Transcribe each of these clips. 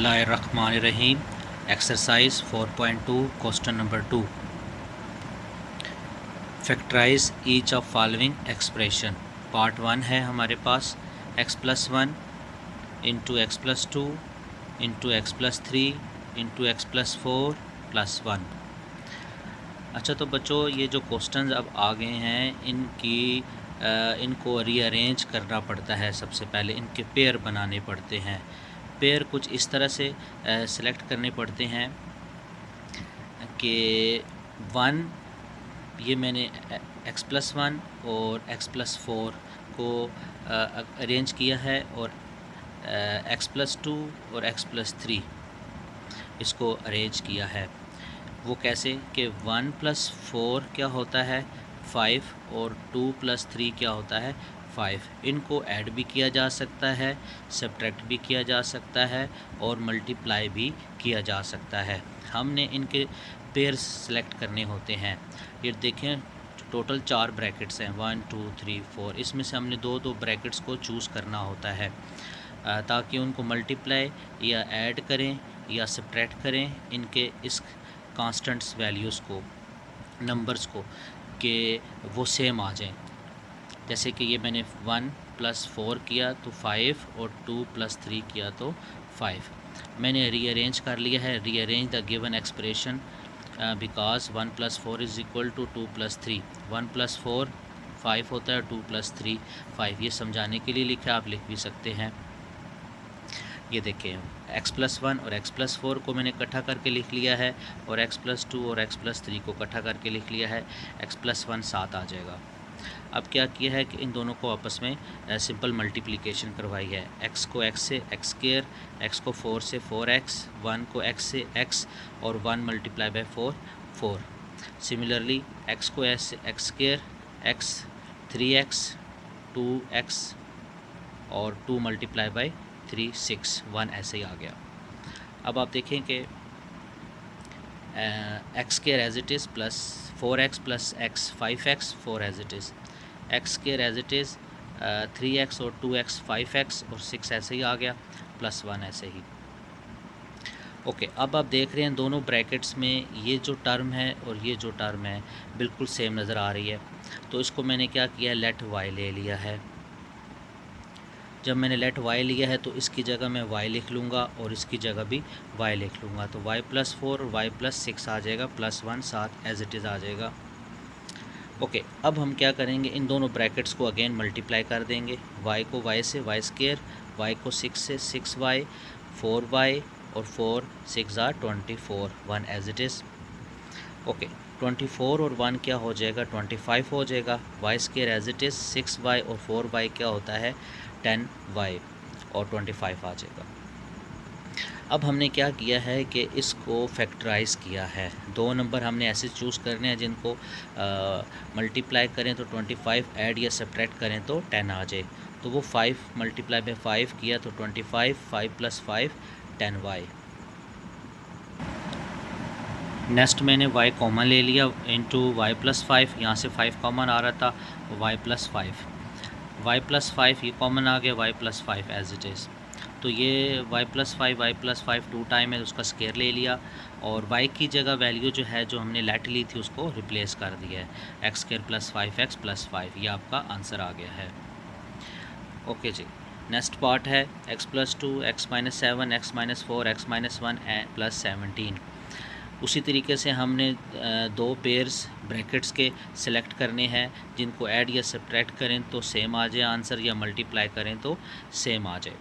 बिस्मिल्लाहिर्रहमानिर्रहीम। Exercise 4.2 question number 2। Factorise each of following expression. Part 1 है हमारे पास x+1 into x+2 into x+3 into x+4 + 1। अच्छा, तो बच्चों ये जो क्वेश्चंस अब आ गए हैं इनको रीअरेंज करना पड़ता है। सबसे पहले इनके पेयर बनाने पड़ते हैं। पेयर कुछ इस तरह से सेलेक्ट करने पड़ते हैं कि 1 ये मैंने x+1 और x+4 को अरेंज किया है और x+2 और x+3 इसको अरेंज किया है। वो कैसे कि 1 + 4 क्या होता है 5 और 2 + 3 क्या होता है 5। इनको ऐड भी किया जा सकता है, सब्ट्रैक्ट भी किया जा सकता है और मल्टीप्लाई भी किया जा सकता है। हमने इनके पेयर्स सेलेक्ट करने होते हैं। ये देखें, टोटल 4 ब्रैकेट्स हैं 1 2 3 4। इसमें से हमने दो ब्रैकेट्स को चूज़ करना होता है ताकि उनको मल्टीप्लाई या ऐड करें या सब्ट्रैक्ट करें इनके इस कांस्टेंट्स वैल्यूज़ को, नंबर्स को, कि वो सेम आ जाएं। जैसे कि ये मैंने 1 + 4 किया तो 5 और 2 + 3 किया तो 5। मैंने रीअरेंज कर लिया है। Rearrange the given expression because 1 + 4 = 2 + 3। 1 + 4 5 होता है, 2 + 3 5। ये समझाने के लिए लिखा, आप लिख भी सकते हैं। ये देखें, x+1 और x+4 को मैंने इकट्ठा करके लिख लिया है और x+2 और x+3 को इकट्ठा करके लिख लिया है। x+1 7 आ जाएगा। अब क्या किया है कि इन दोनों को आपस में सिंपल मल्टीप्लिकेशन करवाई है। x को x से x², x को 4 से 4x, 1 को x से x और 1 × 4 4। सिमिलरली x को s से x², x 3x, 2x और 2 × 3 6 1 ऐसे ही आ गया। अब आप देखें कि x² as it is plus 4x + x 5x 4 as it is, x² as it is 3x और 2x 5x और 6 ऐसे ही आ गया, +1 ऐसे ही। ओके, अब आप देख रहे हैं दोनों ब्रैकेट्स में ये जो टर्म है और ये जो टर्म है बिल्कुल सेम नज़र आ रही है। तो इसको मैंने क्या किया, लेट y ले लिया है। जब मैंने लेट y लिया है तो इसकी जगह मैं y लिख लूँगा और इसकी जगह भी y लिख लूँगा। तो y + 4 और y + 6 आ जाएगा, +1 7 एज इट इज़ आ जाएगा। ओके, अब हम क्या करेंगे, इन दोनों ब्रैकेट्स को अगेन मल्टीप्लाई कर देंगे। y को y से y², y को 6 से 6y, 4y और 4 6 are 24 1 as it is. Okay, 24 और 1 क्या हो जाएगा 25 हो जाएगा। y² as it is 6y और 4y क्या होता है 10y और 25 आ जाएगा। अब हमने क्या किया है कि इसको फैक्टराइज किया है। दो नंबर हमने ऐसे चूज़ करने हैं जिनको मल्टीप्लाई करें तो 25, ऐड या सब्ट्रैक्ट करें तो 10 आ जाए। तो वो 5 × 5 किया तो 25, 5 + 5 10y। नेक्स्ट मैंने y कॉमन ले लिया इंटू y + 5। यहाँ से 5 कॉमन आ रहा था, y + 5, y + 5 ये कॉमन आ गया, y + 5 एज इट इज़। तो ये y + 5 y + 5 2 टाइम है, उसका स्केयर ले लिया और y की जगह वैल्यू जो है जो हमने लेट ली थी उसको रिप्लेस कर दिया है, x² + 5x + 5। ये आपका आंसर आ गया है। ओके जी, नेक्स्ट पार्ट है x+2 x - 7 x - 4 x - 1 + 17। उसी तरीके से हमने दो पेयर्स ब्रैकेट्स के सिलेक्ट करने हैं जिनको ऐड या सब्ट्रैक्ट करें तो सेम आ जाए आंसर, या मल्टीप्लाई करें तो सेम आ जाए।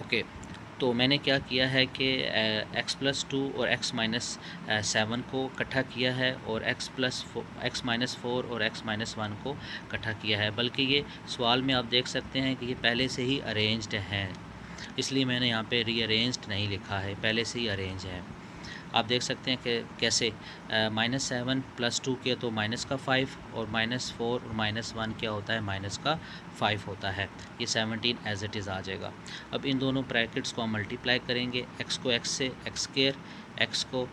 ओके, तो मैंने क्या किया है कि x+2 और x - 7 को इकट्ठा किया है और x - 4 और x - 1 को इकट्ठा किया है। बल्कि ये सवाल में आप देख सकते हैं कि ये पहले से ही अरेंज्ड हैं, इसलिए मैंने यहाँ पे रीअरेंज्ड नहीं लिखा है, पहले से ही अरेंज है। आप देख सकते हैं कि कैसे -7 + 2 किया तो -5 और -4 और -1 क्या होता है -5 होता है। ये 17 एज इट इज़ आ जाएगा। अब इन दोनों ब्रैकेट्स को हम मल्टीप्लाई करेंगे। x को x से x², x को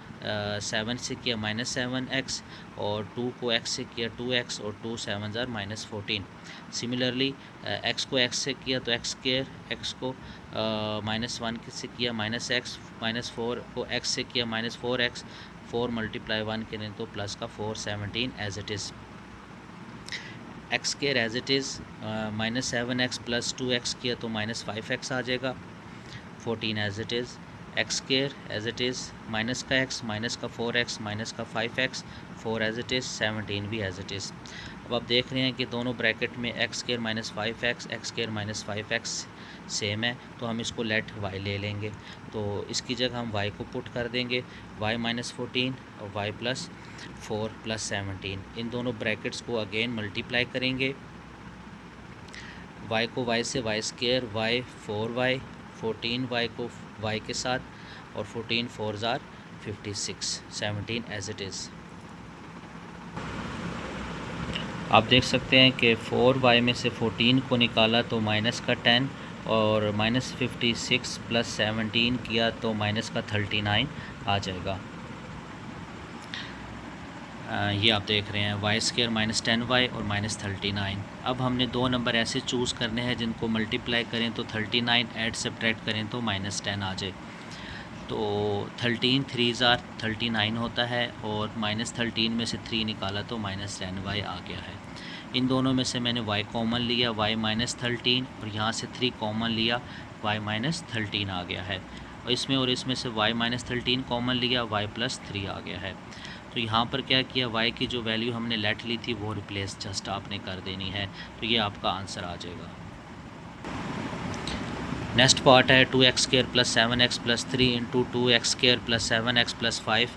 7 से किया -7x और 2 को x से किया 2x और 2 7 are -14। सिमिलरली x को x से किया तो x², x को -1 से किया -x, -4 को x से किया -4x, 4 × 1 करें तो प्लस का 4, 17 as it is. X square as it is, -7x + 2x किया तो -5x आ जाएगा, 14 as it is. X square as it is, minus का x, माइनस का 4x, माइनस का 5x, 4 एज इट इज़, 17 भी एज इट इज़। अब आप देख रहे हैं कि दोनों ब्रैकेट में x square -5x, x square -5x same है, तो हम इसको लेट y ले लेंगे। तो इसकी जगह हम y को पुट कर देंगे, y -14 और y + 4 + 17। इन दोनों ब्रैकेट्स को अगेन मल्टीप्लाई करेंगे, y को y से y square, y 4y, 14y को y के साथ और 14 4 ज़ार 56, 17 एज इट इज़। आप देख सकते हैं कि 4y में से 14 को निकाला तो माइनस का 10 और -56 + 17 किया तो माइनस का 39 आ जाएगा। ये आप देख रहे हैं y स्क्वायर -10y और -39। अब हमने दो नंबर ऐसे चूज़ करने हैं जिनको मल्टीप्लाई करें तो 39, ऐड सब्ट्रैक्ट करें तो -10 आ जाए। तो 13 3 ज़ार 39 होता है और -13 में से 3 निकाला तो -10y आ गया है। इन दोनों में से मैंने y कॉमन लिया, y -13, और यहाँ से 3 कॉमन लिया, y -13 आ गया है। और इसमें से y -13 कॉमन लिया, y + 3 आ गया है। तो यहाँ पर क्या किया, y की जो वैल्यू हमने लेट ली थी वो रिप्लेस जस्ट आपने कर देनी है, तो ये आपका आंसर आ जाएगा। नेक्स्ट पार्ट है 2x² + 7x + 3 × 2x² + 7x + 5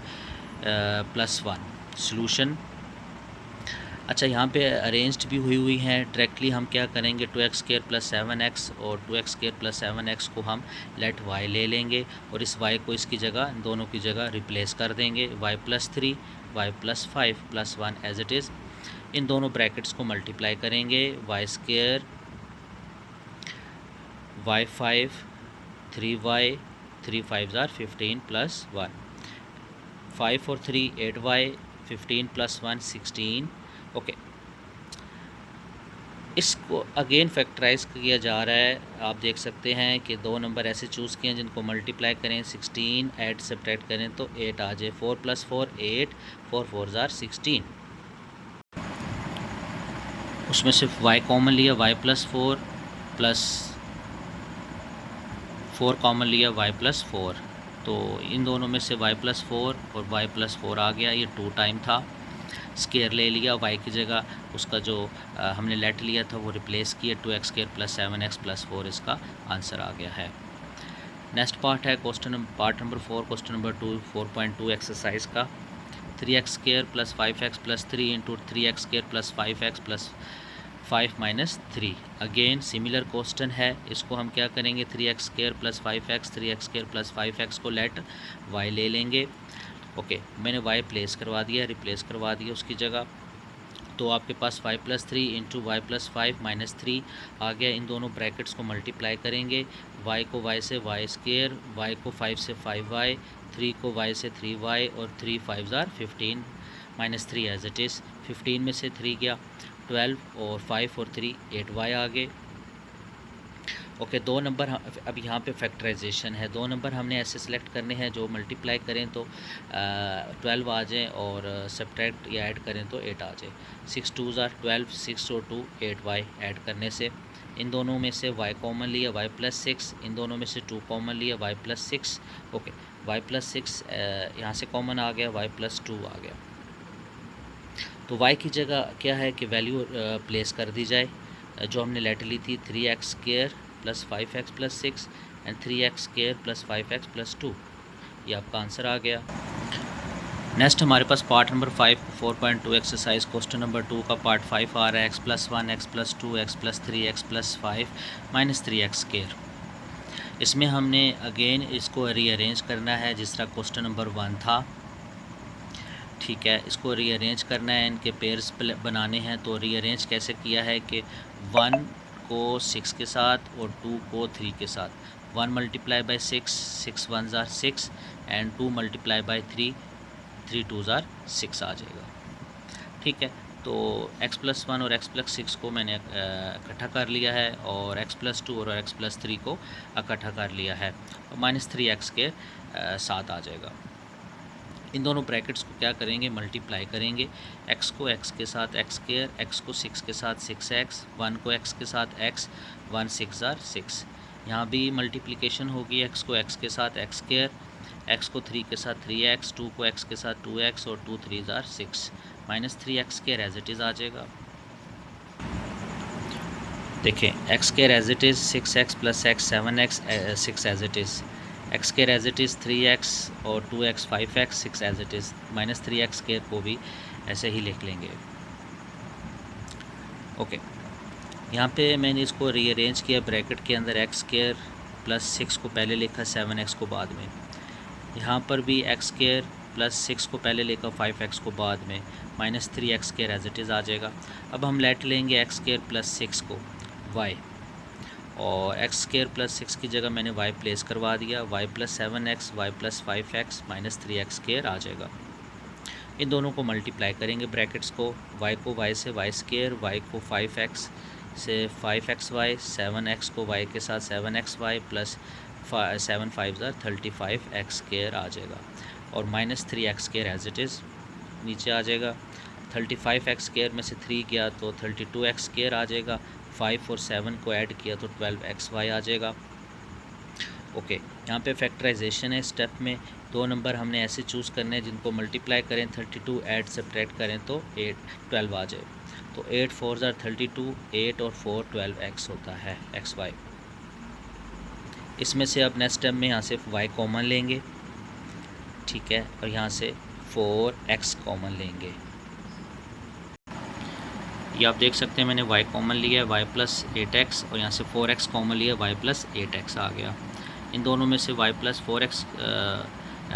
+ 1 solution. अच्छा, यहाँ पे अरेंज्ड भी हुई हैं। डायरेक्टली हम क्या करेंगे, 2x² + 7x और 2x² + 7x को हम लेट y ले लेंगे और इस y को इसकी जगह, दोनों की जगह रिप्लेस कर देंगे, y + 3, y + 5 + 1 as it is. इन दोनों ब्रैकेट्स को मल्टीप्लाई करेंगे, y² y5 3y, 3 5 ज़ार 15 + 1, 5 और 3 8y, 15 + 1 16। ओके, इसको अगेन फैक्टराइज किया जा रहा है। आप देख सकते हैं कि दो नंबर ऐसे चूज़ किए हैं जिनको मल्टीप्लाई करें, 16 ऐड सब्ट्रैक्ट करें तो 8 आ जाए, 4 + 4 8, 4 4 ज़ार 16। उसमें सिर्फ y कॉमन लिया, y + 4 + 4 कॉमन लिया, y + 4। तो इन दोनों में से y + 4 और y + 4 आ गया, ये 2 टाइम था। स्केयर ले लिया, y की जगह उसका जो हमने लेट लिया था वो रिप्लेस किया, 2x² + 7x + 4 इसका आंसर आ गया है। नेक्स्ट पार्ट है part number 4, question number 2 4.2 exercise का। 3x² + 5x + 3 × 3x² + 5x + 5 - 3। Again similar question है, इसको हम क्या करेंगे, 3x² + 5x, 3x² + 5x को लेट y ले लेंगे। ओके, मैंने y प्लेस करवा दिया, रिप्लेस करवा दिया उसकी जगह। तो आपके पास y + 3 × y + 5 - 3 आ गया। इन दोनों ब्रैकेट्स को मल्टीप्लाई करेंगे, y को y से y², y को 5 से 5y, 3 को y से 3y और 3 5 ज़ार 15 - 3 एज इट इज़। 15 में से 3 गया 12 और 5 और 3 8y आ गए। ओके, दो नंबर अब यहाँ पे फैक्टराइजेशन है। दो नंबर हमने ऐसे सेलेक्ट करने हैं जो मल्टीप्लाई करें तो 12 आ जाए और सब्ट्रैक्ट या ऐड करें तो 8 आ जाए। 6 2 ज़ार 12, 6 और 2 8y ऐड करने से इन दोनों में से y कॉमन लिया, y + 6, इन दोनों में से 2 कॉमन लिया, y + 6। ओके, y + 6 यहाँ से कॉमन आ गया, y + 2 आ गया। तो y की जगह क्या है कि वैल्यू प्लेस कर दी जाए, जो हमने लेट ली थी, 3x² + 5x + 6 and 3x² + 5x + 2। ये आपका आंसर आ गया। नेक्स्ट हमारे पास part number 5 4.2 exercise question number 2 का पार्ट 5 आ रहा है, x + 1, x + 2, x + 3, x + 5 - 3x²। इसमें हमने अगेन इसको रीअरेंज करना है जिस तरह क्वेश्चन नंबर 1 था। ठीक है, इसको रीअरेंज करना है, इनके पेयर्स बनाने हैं। तो रीअरेंज कैसे किया है कि 1 को 6 के साथ और 2 को 3 के साथ। 1 × 6, 6 1 ज़ार 6 एंड 2 × 3, 3 2 ज़ार 6 आ जाएगा। ठीक है, तो x+1 और x+6 को मैंने इकट्ठा कर लिया है और x+2 और x+3 को इकट्ठा कर लिया है और -3x के साथ आ जाएगा। इन दोनों ब्रैकेट्स को क्या करेंगे, मल्टीप्लाई करेंगे। x को x के साथ x², x को 6 के साथ 6x, 1 को x के साथ x, 1 6 * 6। यहाँ भी मल्टीप्लिकेशन होगी, x को x के साथ x², x को 3 के साथ 3x, 2 को x के साथ 2x और 2 3 * 6, -3x² एज इट इज़ आ जाएगा। देखें x² as it is 6x + x 7x 6 as it is, x² as it is 3x और 2x 5x 6 as it is, -3x² को भी ऐसे ही लिख लेंगे। ओके, यहाँ पे मैंने इसको रीअरेंज किया ब्रैकेट के अंदर, x² + 6 को पहले लिखा, 7x को बाद में। यहाँ पर भी x² + 6 को पहले लिखा, 5x को बाद में, -3x² एज इट इज़ आ जाएगा। अब हम लेट लेंगे x² + 6 को y, और x² + 6 की जगह मैंने y प्लेस करवा दिया, y + 7x, y + 5x, -3x² आ जाएगा। इन दोनों को मल्टीप्लाई करेंगे ब्रैकेट्स को, y को y से y², y को 5x से 5xy, 7x को y के साथ 7xy + 7 5 * 35x² आ जाएगा और -3x² एज इट इज़ नीचे आ जाएगा। 35x² में से 3 गया तो 32x² आ जाएगा, 5 और 7 को ऐड किया तो 12xy आ जाएगा। ओके, यहाँ पे फैक्टराइजेशन है, स्टेप में 2 नंबर हमने ऐसे चूज़ करने हैं जिनको मल्टीप्लाई करें, 32 ऐड सब्ट्रैक्ट करें तो 12 आ जाए। तो 8 4 * 32, 8 और 4 12x होता है xy। इसमें से अब नेक्स्ट स्टेप में यहाँ से y कॉमन लेंगे, ठीक है, और यहाँ से 4x कॉमन लेंगे। ये आप देख सकते हैं मैंने y कॉमन लिया है, y + 8x, और यहाँ से 4x कॉमन लिया, y + 8x आ गया। इन दोनों में से y + 4x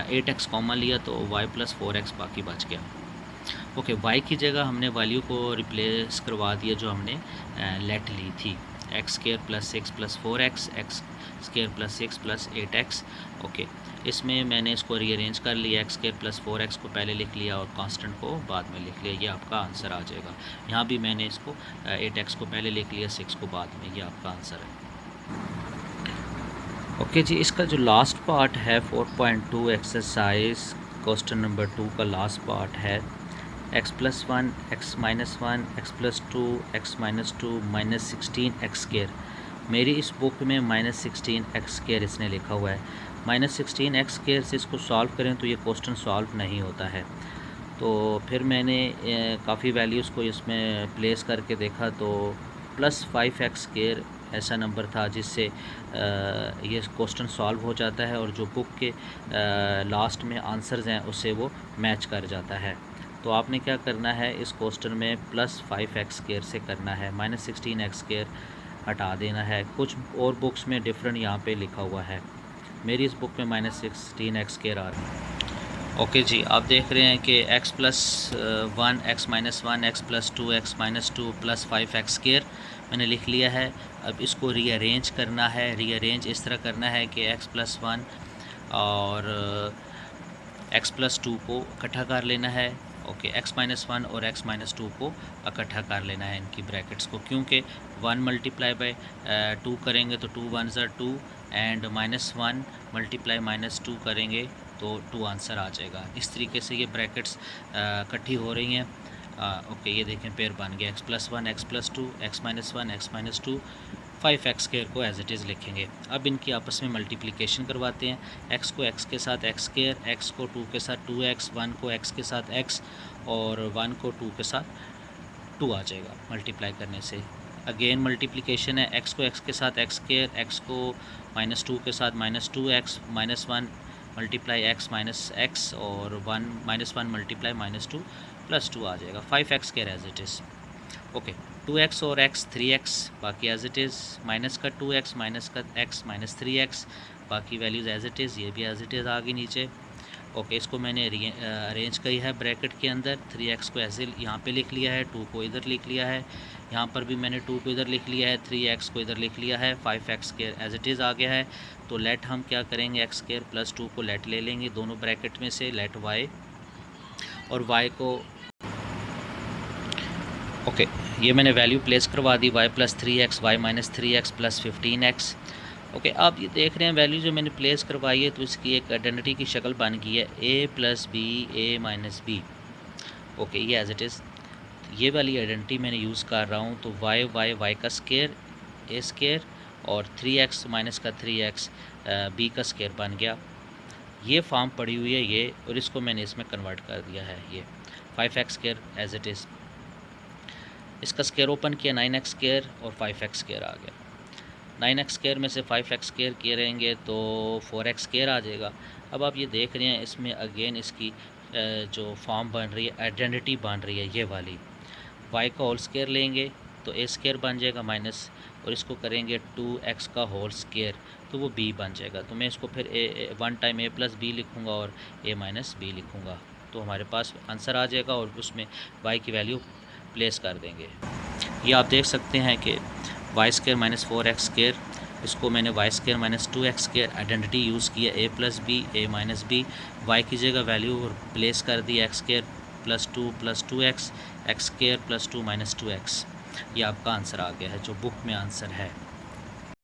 8x कॉमन लिया तो y + 4x बाकी बच गया। ओके, y की जगह हमने वैल्यू को रिप्लेस करवा दिया जो हमने लेट ली थी, x² + 6 + 4x, x² + 6 + 8x। Okay, इसमें मैंने इसको रीअरेंज कर लिया, x² + 4x को पहले लिख लिया और कांस्टेंट को बाद में लिख लिया, ये आपका आंसर आ जाएगा। यहाँ भी मैंने इसको 8x को पहले लिख लिया, 6 को बाद में, ये आपका आंसर है। ओके जी, इसका जो लास्ट पार्ट है 4.2 एक्सरसाइज क्वेश्चन नंबर 2 का लास्ट पार्ट है x+1, x-1, x+2, x-2, -16x²। मेरी इस बुक में -16x² इसने लिखा हुआ है। -16x² से इसको सॉल्व करें तो ये क्वेश्चन सॉल्व नहीं होता है। तो फिर मैंने काफ़ी वैल्यूज़ को इसमें प्लेस करके देखा तो +5x² ऐसा नंबर था जिससे ये क्वेश्चन सॉल्व हो जाता है और जो बुक के लास्ट में आंसर्स हैं उससे वो मैच कर जाता है। तो आपने क्या करना है, इस क्वेश्चन में +5x² से करना है, -16x² हटा देना है। कुछ और बुक्स में डिफरेंट यहाँ पे लिखा हुआ है, मेरी इस बुक में -16x² आ रहा है। ओके जी, आप देख रहे हैं कि x+1, x-1, x+2, x-2 + 5x² मैंने लिख लिया है। अब इसको रीअरेंज करना है। रीअरेंज इस तरह करना है कि x+1 और x+2 को इकट्ठा कर लेना है। ओके, x-1 और x-2 को इकट्ठा कर लेना है इनकी ब्रैकेट्स को, क्योंकि 1 × 2 करेंगे तो 2 1 * 2 एंड -1 × -2 करेंगे तो 2 आंसर आ जाएगा। इस तरीके से ये ब्रैकेट्स इकट्ठी हो रही हैं। ओके, ये देखें पेयर बन गया, x+1, x+2, x-1, x-2, 5x² को एज इट इज़ लिखेंगे। अब इनकी आपस में मल्टीप्लिकेशन करवाते हैं, x को x के साथ x², x को 2 के साथ 2x, 1 को x के साथ x और 1 को 2 के साथ 2 आ जाएगा मल्टीप्लाई करने से। अगेन मल्टीप्लिकेशन है, x को x के साथ x², x को -2 के साथ -2x, -1 × x - x और 1 -1 × -2 + 2 आ जाएगा, 5x² as it is. Okay, 2x और x 3x बाकी एज इट इज़, माइनस का 2x माइनस का x -3x बाकी वैल्यूज़ एज इट इज़, ये भी एज इट इज़ आ गई नीचे। ओके, इसको मैंने अरेंज किया है ब्रैकेट के अंदर, 3x को ऐसे यहाँ पे लिख लिया है, 2 को इधर लिख लिया है, यहाँ पर भी मैंने 2 को इधर लिख लिया है, 3x को इधर लिख लिया है, 5x² एज इट इज़ आ गया है। तो लेट हम क्या करेंगे, x² + 2 को लेट ले लेंगे दोनों ब्रैकेट में से, लेट y, और y को ओके, ये मैंने वैल्यू प्लेस करवा दी, y plus 3x, y minus 3x plus 15x। Okay, आप ये देख रहे हैं वैल्यू जो मैंने प्लेस करवाई है तो इसकी एक आइडेंटिटी की शक्ल बन गई है a plus b a minus b. Okay, ये एज इट इज़ ये वाली आइडेंटिटी मैंने यूज़ कर रहा हूँ। तो y का स्केयर a स्केयर और 3x माइनस का 3x b का स्केयर बन गया। ये फॉर्म पड़ी हुई है ये, और इसको मैंने इसमें कन्वर्ट कर दिया है, ये 5x square as it is. इसका स्केयर ओपन किया 9x स्केयर और 5x स्केयर आ गया। 9x स्केयर में से 5x स्केयर किए रहेंगे तो 4x स्केयर आ जाएगा। अब आप ये देख रहे हैं इसमें अगेन इसकी जो फॉर्म बन रही है, आइडेंटिटी बन रही है ये वाली। y का होल स्केयर लेंगे तो a स्केयर बन जाएगा माइनस, और इसको करेंगे 2x का होल स्केयर तो वो b बन जाएगा। तो मैं इसको फिर one time a plus b लिखूँगा और a माइनस बी लिखूँगा, तो हमारे पास आंसर आ जाएगा और उसमें y की वैल्यू प्लेस कर देंगे। ये आप देख सकते हैं कि Y square minus 4x square, इसको मैंने y square minus 2x square identity use किया, a plus b a minus b, y की जगह वैल्यू प्लेस कर दी x square plus 2x, x square plus 2 minus 2x। ये आपका आंसर आ गया है जो बुक में आंसर है।